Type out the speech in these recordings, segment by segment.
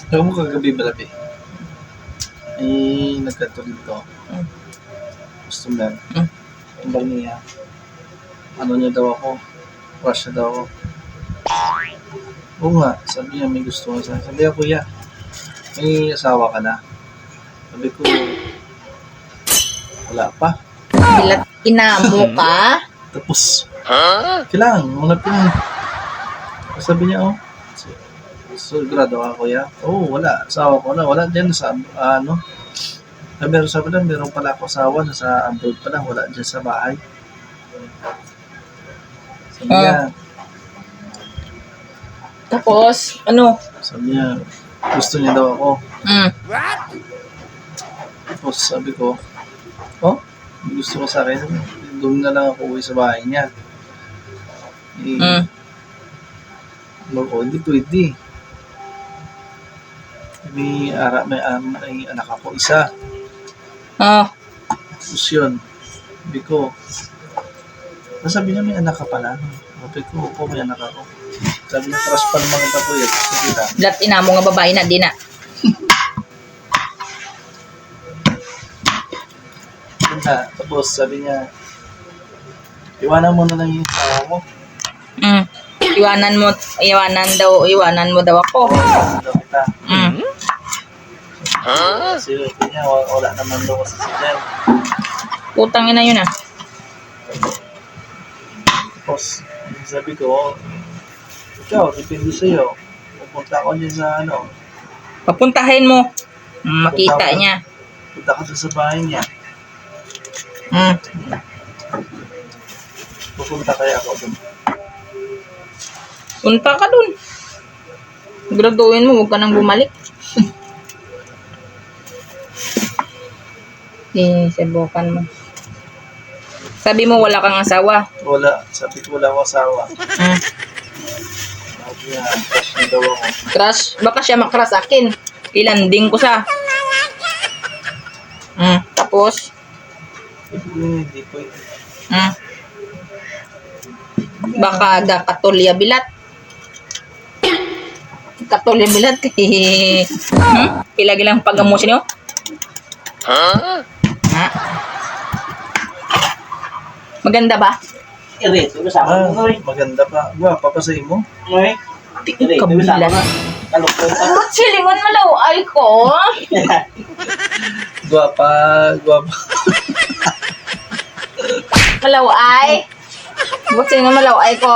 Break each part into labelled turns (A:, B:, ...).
A: Alam mo kagabi balabi, ay nagkatulid to. Customer. Ang bal niya, ano niya daw ako, crush niya daw ako. Oo nga, sabi niya may gusto ko sa. Sabi ko, kuya, may asawa ka na? Sabi ko, wala pa.
B: Bilat inamo ka?
A: Tapos, kailangan, mga pinag. Sabi niya, oh, grado ka kuya? Oo, wala. Asawa ko na. Wala dyan sa, ano. Sabi lang, meron pala ako asawa. Nasa abroad pala. Wala dyan sa bahay. Sabi niya,
B: Tapos, ano?
A: sabi niya, gusto niya daw ako. Tapos sabi ko, oh, may gusto ko sa akin. Doon na lang ako uwi sa bahay niya. Ko, hindi pwede. May anak ako isa. Tapos yun, sabi ko, sabi niya may anak ka pala. Sabi ko, opo, may anak ako. Sabi niya, crush pa naman kita po yan.
B: Bilat inamo nga babae na, di na.
A: Tapos sabi niya, iwanan mo na lang yung asawa mo.
B: Iwanan mo daw ako.
A: Daw kita. Kasi niya, wala naman daw kasi siya.
B: Putang ina yun ah.
A: Tapos, sabi ko, ikaw, depende sa'yo. Pupunta ko niya sa ano.
B: Papuntahin mo. Makita niya.
A: Punta ka sa bahay niya. Pupunta kaya ako dun.
B: Punta ka dun. Graduin mo, huwag ka nang bumalik. Subukan mo. Sabi mo wala kang asawa.
A: Wala. Sabi ko wala akong asawa. Sabi niya, crush niya daw ako.
B: Crush? Baka siya makrush akin. Ilanding ko siya. Tapos?
A: Hindi pwede.
B: Baka da katulya bilat. Katulya bilat. Ilagi lang pagamusin nyo. Maganda ba?
A: Maganda pa. Gwapa pa sa imo.
B: Kabilat. Silingon malaw ay ko.
A: Gwapa.
B: Malaw ay. Buti nga malaw ay ko.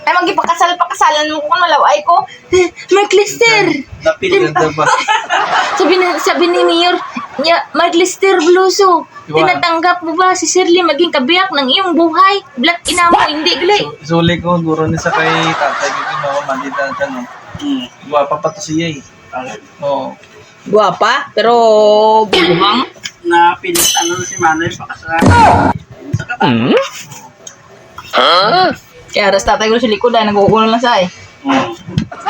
B: Ay magipakasalan mo kung malaw ay ko. Mark Lister.
A: Napilaganda ba?
B: Sabi ni Mayor, Mark Lister Bluso. Tinatanggap mo ba si Shirley maging kabiyak ng iyong buhay? Black ina mo, hindi gali.
A: Suli ko, guro ni sa kay tatay ko yung mandita na tanong. Gwapa pa to siya eh. Oo.
B: Guwapa, pero bubuhang.
C: Na pinitano na si Manoy pakasala.
B: Kaya ras tatay ko sa likod ay nag-uulan lang sa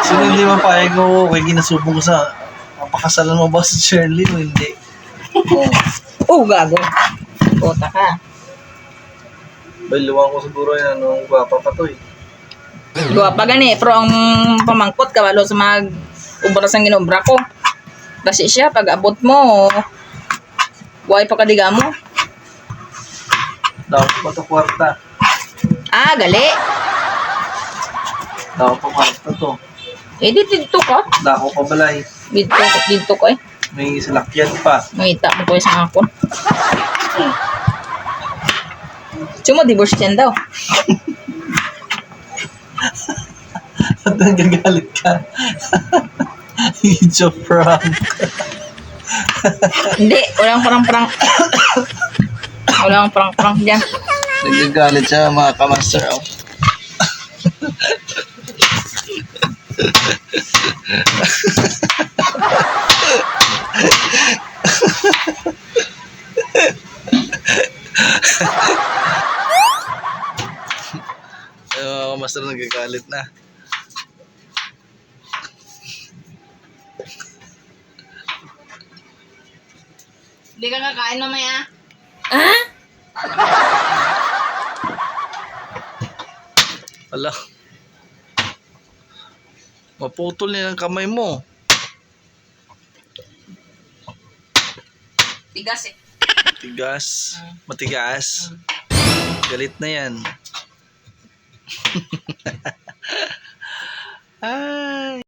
A: Sino hindi mapayag ko kay ginasubong ko sa mapakasalan mo ba si Shirley o hindi?
B: Gago. Kota ka.
A: Bailuwan ko siguro yan, gwapa pa to eh.
B: Guwapa gani, pero ang pamangkot kabalo sa ubras ang ginobra ko. Kasi siya, pag abot mo, buhay pa kadiga mo.
A: Daw pa to kwarta.
B: Gali.
A: Daw pa kwarta to.
B: Dito ka.
A: Dako pa balay.
B: Dito ko eh.
A: May salakyan pa.
B: Mangita mo ko sa akon. Cuma divorce yan daw.
A: At nagagalit ka. It's a prank.
B: Hindi, walang prank. Walang prank dyan.
A: Nagagalit siya mga kamaster. Oh. Master nagagalit na.
B: Hindi ka kakain mamaya.
A: Ala. Maputol niya ang kamay mo.
B: Tigas eh.
A: Tigas. Matigas. Galit na yan. Ay.